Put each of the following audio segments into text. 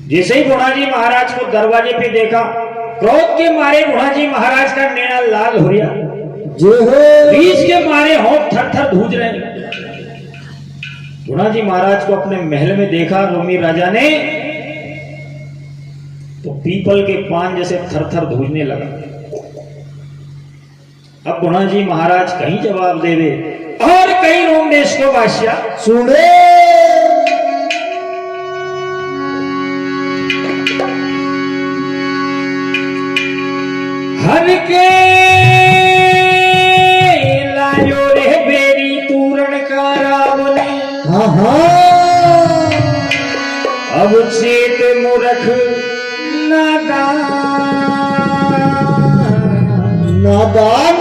जैसे ही गुणाजी महाराज को दरवाजे पे देखा, क्रोध के मारे गुणाजी महाराज का नैना लाल हो गया, बीच के मारे होंठ थर थर धूज रहे। गुणाजी महाराज को अपने महल में देखा रोमी राजा ने, तो पीपल के पान जैसे थर थर धूजने लगा। अब गुणाजी महाराज कहीं जवाब देवे और कहीं रोमदेश को बादशाह सुने। हर के लायो रे बेरी तूरण का रावने, अब चेत मूर्ख नादान नादान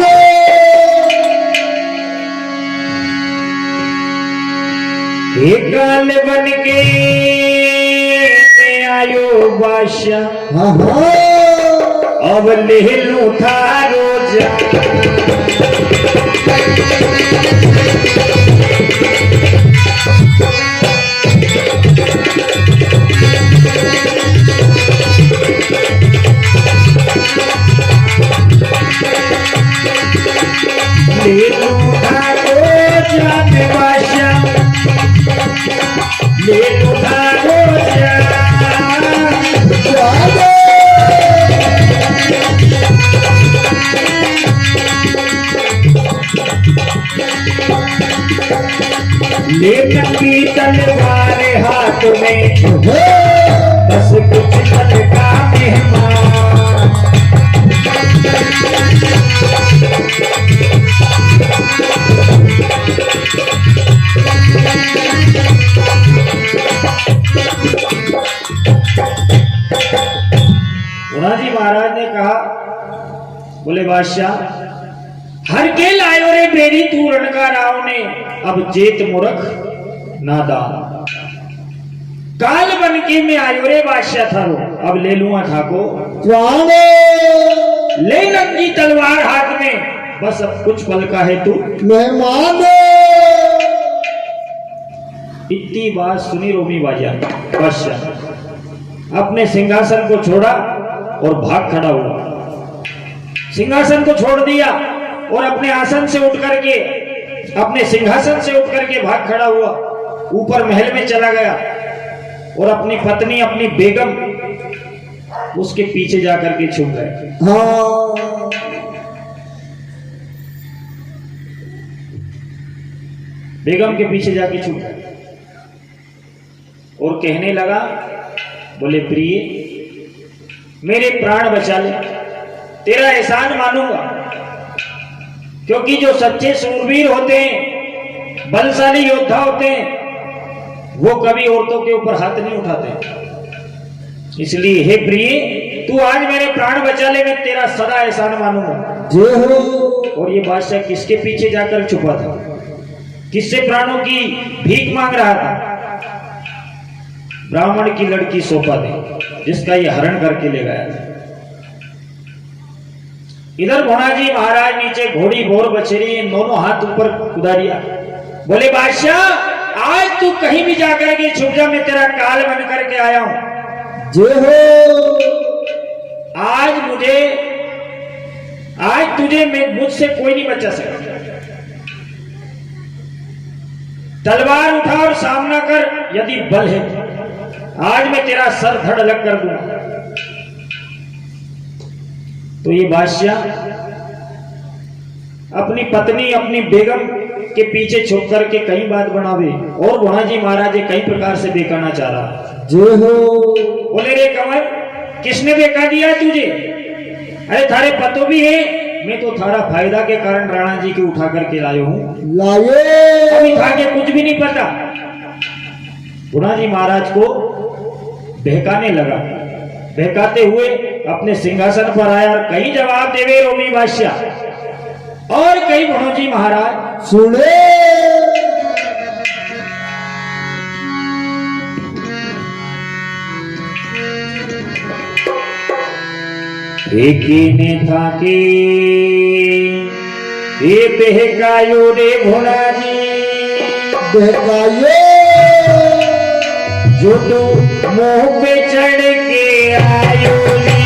काल बन के आयो बादशाह, अब ले लूं थारो ले लूं थारो जान बादशाह, ले लूं थारो ले नंगी तलवार हाथ में, बस कुछ पल का मेहमान। गुणाजी महाराज ने कहा, बोले बादशाह, हर के लायो रे बेरी तू रणका राव ने, अब जेत मूर्ख नादान। काल बन के मैं आयो रे बादशाह थारो, अब ले लूंगा ठाको ले नंगी तलवार हाथ में, बस अब कुछ पल का है तू मेहमान। इतनी बात सुनी रोमी बादशाह अपने सिंहासन को छोड़ा और भाग खड़ा हुआ। सिंहासन को छोड़ दिया और अपने आसन से उठ करके, अपने सिंहासन से उठ करके भाग खड़ा हुआ, ऊपर महल में चला गया और अपनी पत्नी, अपनी बेगम उसके पीछे जाकर के छुप गए। बेगम के पीछे जाके छुप गए और कहने लगा, बोले प्रिय, मेरे प्राण बचा ले, तेरा एहसान मानूंगा, क्योंकि जो सच्चे सूरवीर होते हैं, बलशाली योद्धा होते हैं, वो कभी औरतों के ऊपर हाथ नहीं उठाते। इसलिए हे प्रिय, तू आज मेरे प्राण बचा ले, मैं तेरा सदा एहसान मानूंगा। जय हो। और ये बादशाह किसके पीछे जाकर छुपा था? किससे प्राणों की भीख मांग रहा था? ब्राह्मण की लड़की सोपा थी, जिसका ये हरण करके ले गया था। इधर गुणाजी महाराज नीचे घोड़ी बोर बछेरी दोनों हाथ ऊपर कुदा दिया, बोले बादशाह, आज तू कहीं भी जाकर के छुप जा, मैं तेरा काल बन करके आया हूं। जय हो। आज तुझे मुझसे कोई नहीं बचा सकता। तलवार उठा और सामना कर, यदि बल है आज मैं तेरा सर धड़ अलग कर दूंगा। तो ये बादशाह अपनी पत्नी, अपनी बेगम के पीछे छुप करके कई बात बनावे और गुणाजी महाराज कई प्रकार से बेकाना चाह रहा। जय हो। बोले रे कंवर, किसने बेका दिया तुझे? अरे थारे पतो भी है, मैं तो थारा फायदा के कारण राणा जी के उठा करके लायो हूँ। लाए अभी था के कुछ भी नहीं पता। गुणाजी महाराज को बहकाने लगा, बहकाते हुए अपने सिंहासन पर आया और कहीं जवाब देवे रोमी बादशाह और कहीं गुणाजी महाराज सुने। एक ने था के ये बहकायो रे भोला जी, बहकायो जो तू मुंह पे चढ़ के आयो नी।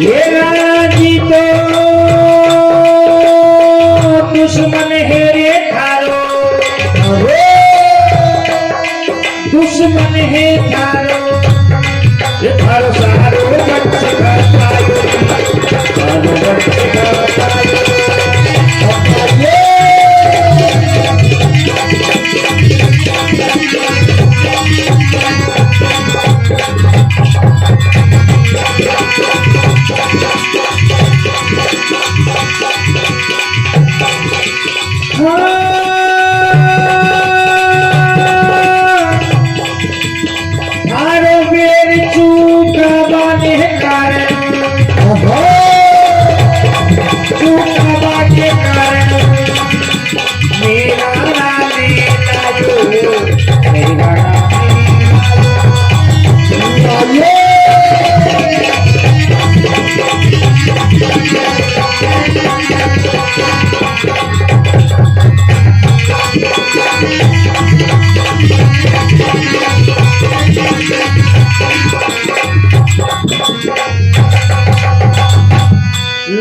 ये राजी तो दुश्मन है रे थारो, दुश्मन है थारो, ये थारो सारो वंश का तायो, सारो वंश का तायो।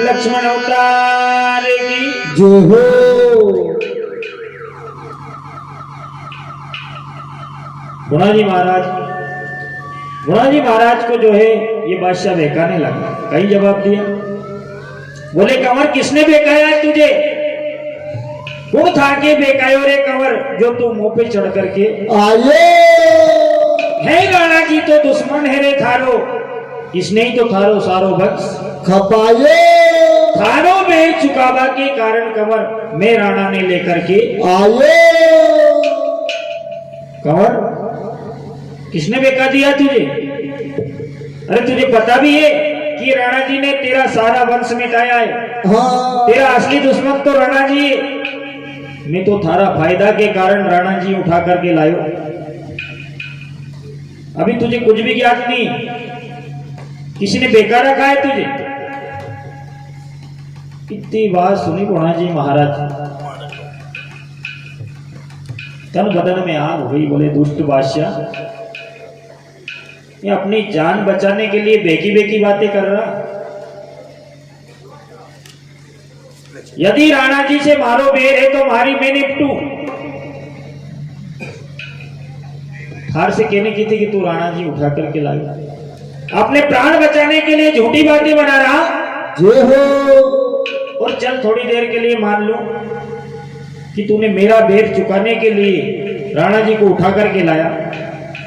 लक्ष्मण अवतार की जय हो। गुणाजी महाराज को जो है ये बादशाह बहकाने लगा। कहीं जवाब दिया, बोले कंवर किसने बहकाया है तुझे? कौन था के बहकायो रे कंवर जो तू मुंह पे चढ़ करके आये है? राणा जी तो दुश्मन है रे थारो, इसने ही तो थारो सारो बक्स खपाये थारो में चुकावा के कारण कंवर मैं राणा ने लेकर के आये। कंवर किसने बेका दिया तुझे? अरे तुझे पता भी है कि राणा जी ने तेरा सारा वंश मिटाया है। हाँ तेरा असली दुश्मन तो राणा जी है। मैं तो थारा फायदा के कारण राणा जी उठा करके लायो। अभी तुझे कुछ भी ज्ञात नहीं, किसी ने बेकार रखा है तुझे। इतनी बात सुनी गुणाजी महाराज तन बदन में आग हो गई। बोले दुष्ट बादशाह, ये अपनी जान बचाने के लिए बेकी बेकी बातें कर रहा। यदि राणा जी से मारो बेर है तो मारी मैं निपटू। हार से कहने की थी कि तू राणा जी उठा करके लाया। अपने प्राण बचाने के लिए झूठी बातें बना रहा। जय हो। और चल थोड़ी देर के लिए मान लूं कि तूने मेरा बेर चुकाने के लिए राणा जी को उठा करके लाया,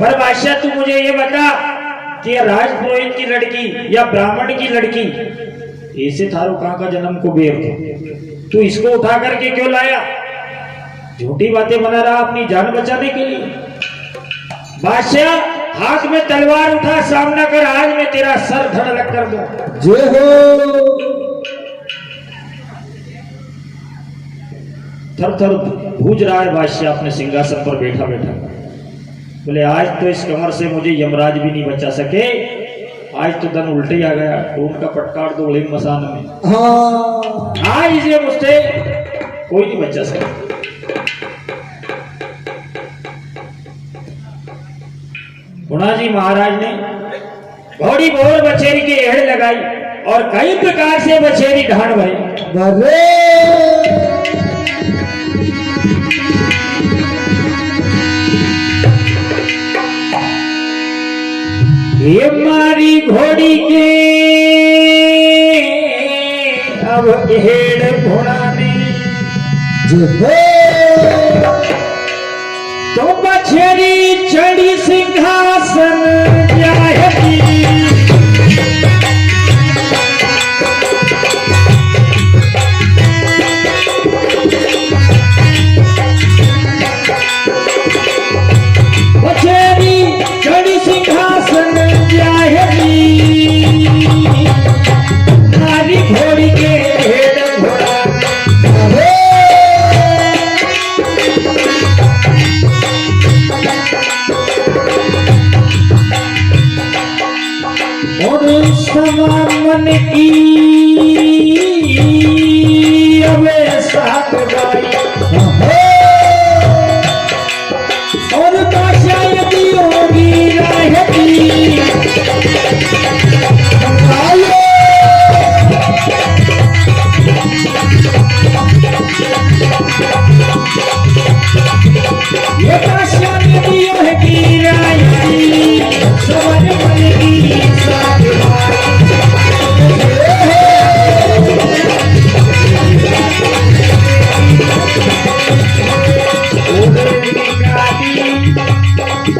पर बादशाह तू मुझे ये बता कि राजपुरोहित की लड़की या ब्राह्मण की लड़की, ऐसे थारो कहां का जन्म को बेर था, तू इसको उठा करके क्यों लाया? झूठी बातें बना रहा अपनी जान बचाने के लिए। बादशाह हाथ में तलवार उठा, सामना कर, आज मैं तेरा सर धड़ अलग कर दूं। जय हो। थर थर भूज रहा है बादशाह अपने सिंहासन पर बैठा बैठा। बोले आज तो इस कंवर से मुझे यमराज भी नहीं बचा सके। आज तो दन उल्टे ही आ गया, तो उनका पटकार दो बड़े मसान में। हाँ आज इसे मुझसे कोई नहीं बचा सके। गुणाजी महाराज ने घोड़ी बोर बछेरी की एड़ लगाई और कई प्रकार से बछेरी ढाण भई। बरे ये मारी घोड़ी के अब हेड़ घोड़ाने जय हो तो बछेरी चढ़ी सिंहासन जाएगी। बछेरी चढ़ी सिंहासन जाएगी। मारी घोड़ी के हेड़ घोड़ा और समान की अबे साथ गाई और बादशाह यदि होगी रहेगी। ये बादशाह यदि होगी रहेगी सवन बनेगी साथ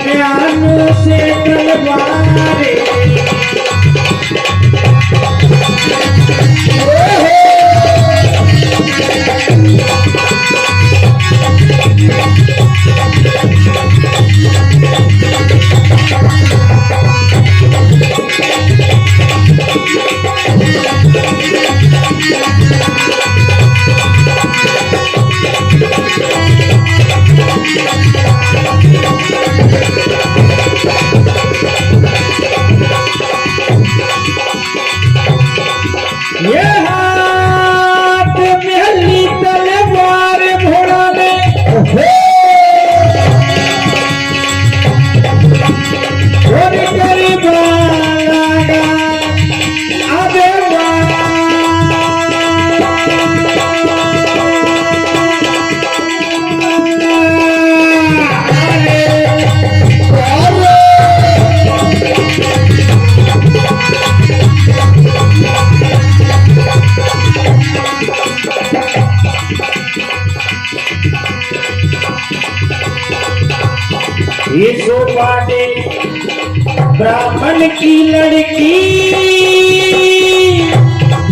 ज्ञान से तलवारे ये हाथ में ली तलवार घोड़ा ने और गरीबा लगा अबे ये सोपाटे ब्राह्मण की लड़की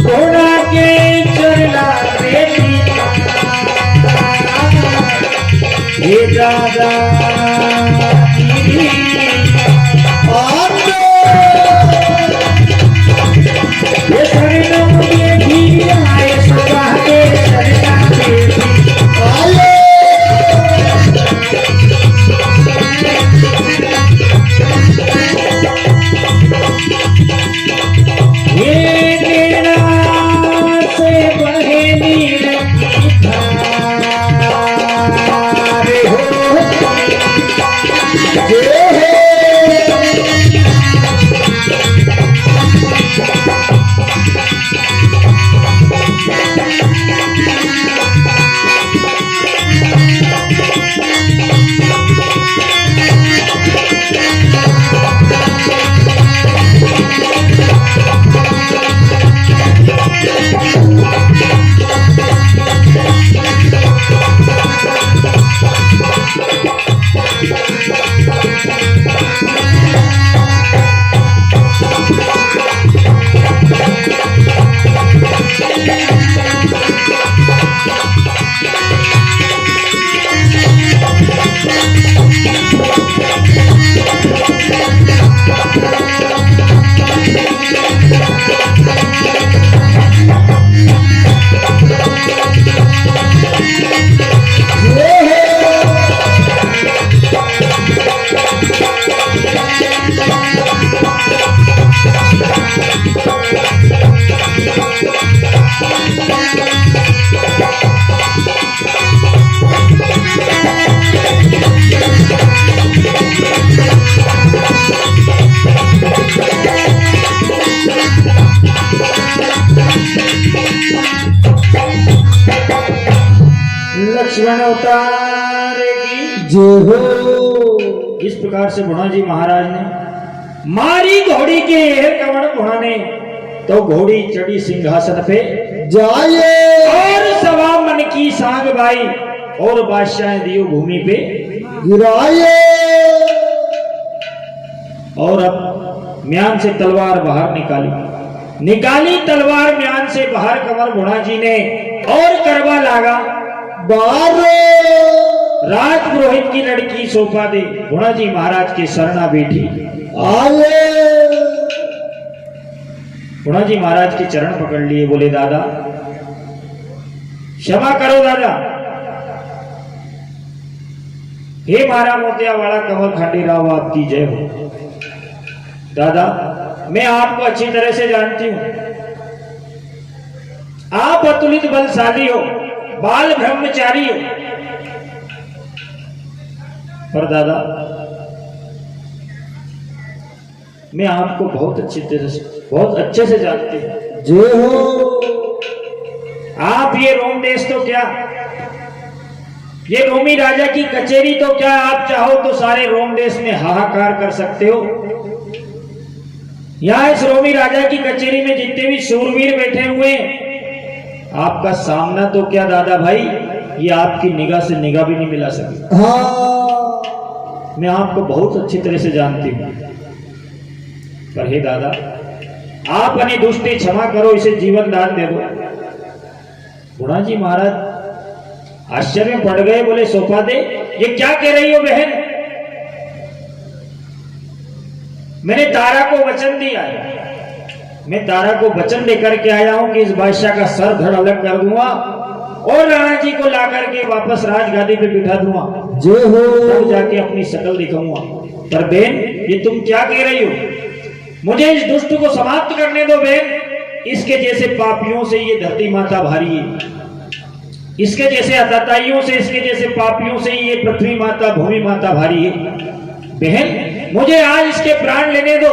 घोड़ा के चरला बेटी ये दादा ये शरणम ये भी आए सुबह के चरला बेटी हो लक्ष्मण अवतार की जय हो। इस प्रकार से गुणा जी महाराज ने मारी घोड़ी के कवण गुणा ने तो घोड़ी चढ़ी सिंहासन पे जाए और सवा मन की सांग बाई और बादशाह दियो भूमि पे गिराए। और अब म्यान से तलवार बाहर निकाली तलवार म्यान से बाहर कंवर गुणा जी ने और करवा लागा बारो राज पुरोहित की लड़की सोफा दे गुणा जी महाराज के शरणा बैठी आए। गुणा जी महाराज के चरण पकड़ लिए, बोले दादा क्षमा करो दादा। हे मारा मोतिया वाला कंवर खंडेराव आपकी जय हो। दादा मैं आपको अच्छी तरह से जानती हूं, आप अतुलित बलशाली हो, बाल ब्रह्मचारी हो, पर दादा मैं आपको बहुत अच्छे से जानती हूं। जय हो। आप ये रोम देश तो क्या, ये रोमी राजा की कचेरी तो क्या, आप चाहो तो सारे रोम देश में हाहाकार कर सकते हो। यहां इस रोमी राजा की कचेरी में जितने भी शूरवीर बैठे हुए, आपका सामना तो क्या दादा भाई, ये आपकी निगाह से निगाह भी नहीं मिला सके। हाँ मैं आपको बहुत अच्छी तरह से जानती हूं, पर हे दादा आप अपनी दुष्टि क्षमा करो, इसे जीवन दान दे दो। गुणा जी महाराज आश्चर्य में पड़ गए, बोले सोफा दे ये क्या कह रही हो बहन, मैंने तारा को वचन दिया है, मैं तारा को वचन देकर के आया हूं कि इस बादशाह का सर धड़ अलग कर दूंगा और राणा जी को ला करके वापस राजगादी पे बिठा दूंगा, जय हो। तब जाके अपनी शक्ल दिखाऊंगा। पर बहन ये तुम क्या कह रही हो, मुझे इस दुष्ट को समाप्त करने दो बहन, इसके जैसे पापियों से ये धरती माता भारी है, इसके जैसे अताताइयों से, इसके जैसे पापियों से ये पृथ्वी माता भूमि माता भारी है। बहन मुझे आज इसके प्राण लेने दो,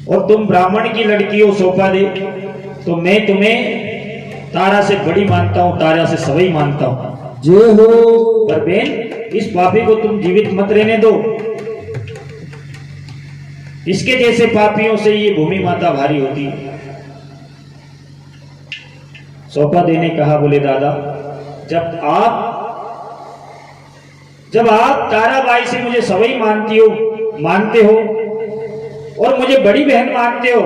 और तुम ब्राह्मण की लड़की हो सोफा दे, तो मैं तुम्हें तारा से बड़ी मानता हूं, तारा से सवई मानता हूं। जय हो। पर बहन इस पापी को तुम जीवित मत रहने दो, इसके जैसे पापियों से ये भूमि माता भारी होती है। सोफा देने कहा, बोले दादा जब आप ताराबाई से मुझे सवई मानते हो और मुझे बड़ी बहन मानते हो,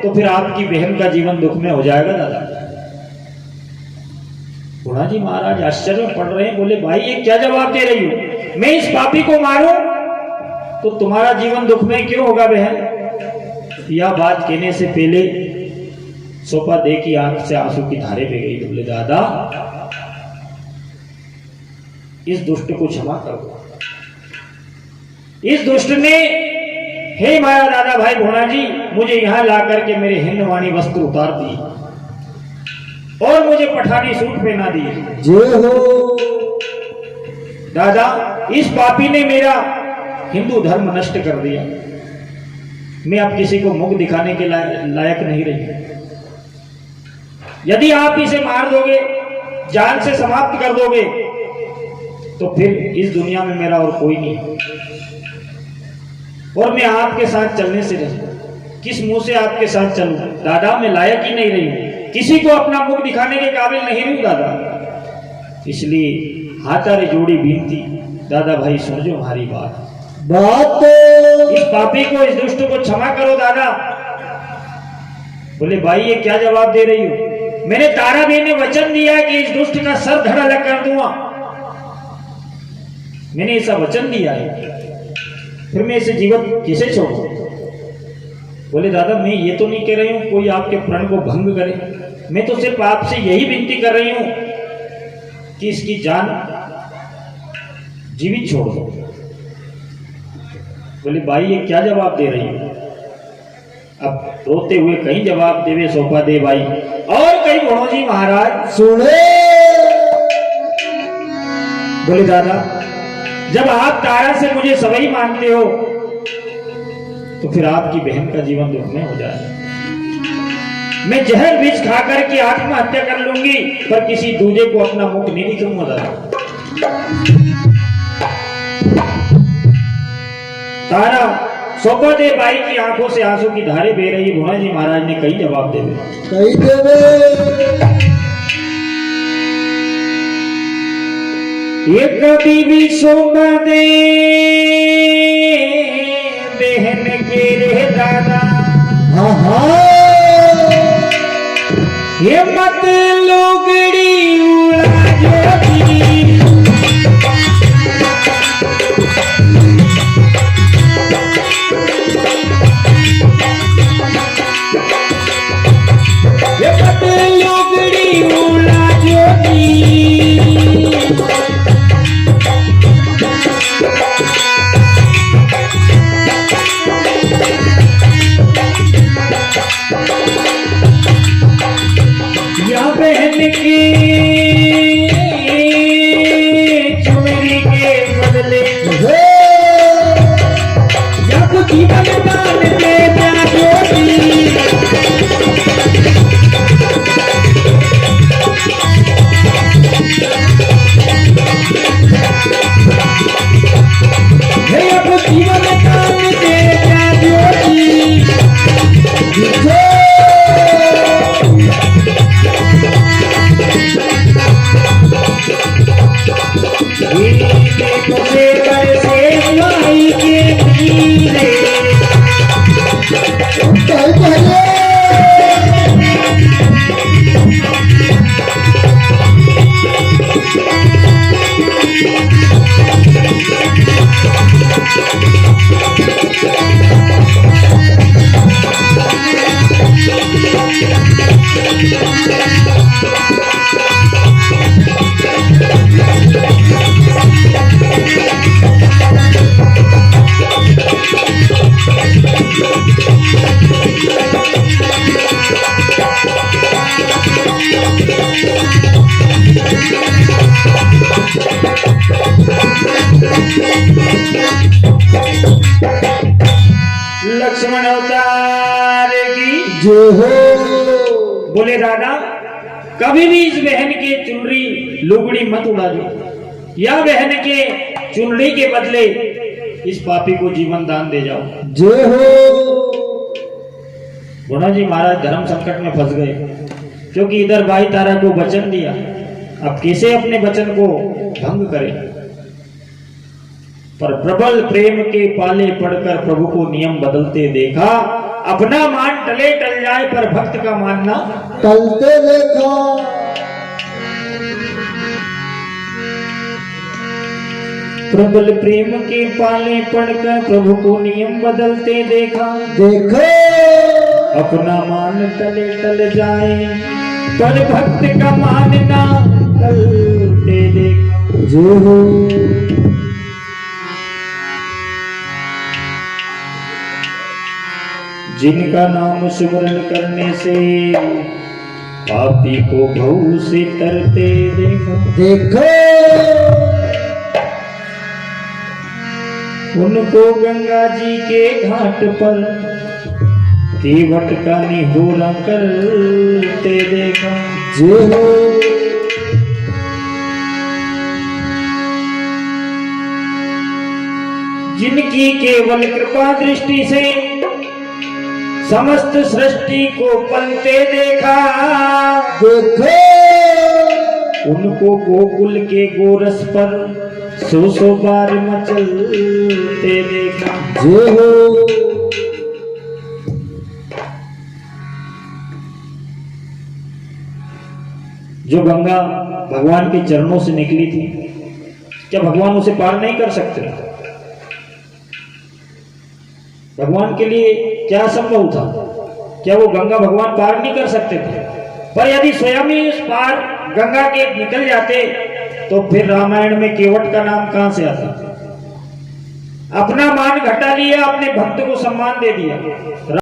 तो फिर आपकी बहन का जीवन दुख में हो जाएगा दादा। गुणा जी महाराज आश्चर्य में पड़ रहे हैं, बोले भाई ये क्या जवाब दे रही हो, मैं इस पापी को मारूं तो तुम्हारा जीवन दुख में क्यों होगा बहन। यह बात कहने से पहले सोफा दे की आंख से आंसू की धारे बह गई। बोले दादा इस दुष्ट को क्षमा करो, इस दुष्ट ने हे माया दादा भाई भोना जी मुझे यहां ला करके मेरे हिंदवाणी वस्त्र उतार दिए और मुझे पठानी सूट पहना दिए। जय हो। दादा इस पापी ने मेरा हिंदू धर्म नष्ट कर दिया, मैं अब किसी को मुख दिखाने के लायक नहीं रही। यदि आप इसे मार दोगे, जान से समाप्त कर दोगे, तो फिर इस दुनिया में मेरा और कोई नहीं, और मैं आपके साथ चलने से नहीं, किस मुंह से आपके साथ चलूं दादा, मैं लायक ही नहीं रही हूं, किसी को अपना मुख दिखाने के काबिल नहीं हूं दादा। इसलिए हाथारे जोड़ी बीनती दादा भाई सुन जो हमारी बात, इस पापी को, इस दुष्ट को क्षमा करो दादा। बोले भाई ये क्या जवाब दे रही हो, मैंने तारा देवी ने वचन दिया कि इस दुष्ट का सर धड़ अलग कर दूंगा, मैंने ऐसा वचन दिया है, फिर मैं इसे जीवन कैसे छोड़ूं। बोले दादा मैं ये तो नहीं कह रही हूं कोई आपके प्रण को भंग करे, मैं तो सिर्फ आपसे यही विनती कर रही हूं कि इसकी जान जीवित छोड़ दो। बोले भाई ये क्या जवाब दे रही हो, अब रोते हुए कहीं जवाब देवे सोफा दे भाई और कहीं भोणो जी महाराज सुने। बोले दादा जब आप तारा से मुझे सवई मानते हो तो फिर आपकी बहन का जीवन दुख में हो जाए। मैं जहर बीज खा करके आत्महत्या कर लूंगी, पर किसी दूजे को अपना मुख नहीं दिखाऊंगा दादा। तारा सौगते बाई की आंखों से आंसू की धारे बह रही। भोना जी महाराज ने कई जवाब देवे, कही देवे। ये कभी भी सौगते बहन के रे दादा, हाँ हाँ ये मत लोगड़ी उड़ा जोगी, ये मत लोगड़ी उड़ा जोगी। या बहन की चुनरी के बदले या कुछ जीवन दान दे जा जोगी, या कुछ जीवन दान दे जा जोगी। तुझे बरसे माई के नीरे, कही पहले लक्ष्मण अवतार की जय हो। बोले दादा, कभी भी इस बहन के चुनरी लुगड़ी मत उड़ा दो, या बहन के चुनरी के बदले इस पापी को जीवन दान दे जाओ। जय हो। भोना जी महाराज धर्म संकट में फंस गए, क्योंकि इधर भाई तारा को वचन दिया, अब कैसे अपने वचन को भंग करें। पर प्रबल प्रेम के पाले पड़कर प्रभु को नियम बदलते देखा, अपना मान टले टल जाए पर भक्त का मानना टलते देखा। प्रबल प्रेम के पाले पड़कर प्रभु को नियम बदलते देखा, देखो अपना मान टले टल जाए पर भक्त का मानना टलते देखा। जय हो। जिनका नाम सुमरन करने से पापी को भऊ से तरते देखा, देखो उनको गंगा जी के घाट पर केवट का निहोरा करते देखा। जय हो। जिनकी केवल कृपा दृष्टि से समस्त सृष्टि को पलते देखा, देखो उनको गोकुल के गोरस पर सौ बार मचलते देखा। जय हो। जो गंगा भगवान के चरणों से निकली थी, क्या भगवान उसे पार नहीं कर सकते? भगवान के लिए क्या संभव था? क्या वो गंगा भगवान पार नहीं कर सकते थे? पर यदि स्वयं ही उस पार गंगा के निकल जाते तो फिर रामायण में केवट का नाम कहां से आता? अपना मान घटा लिया, अपने भक्त को सम्मान दे दिया।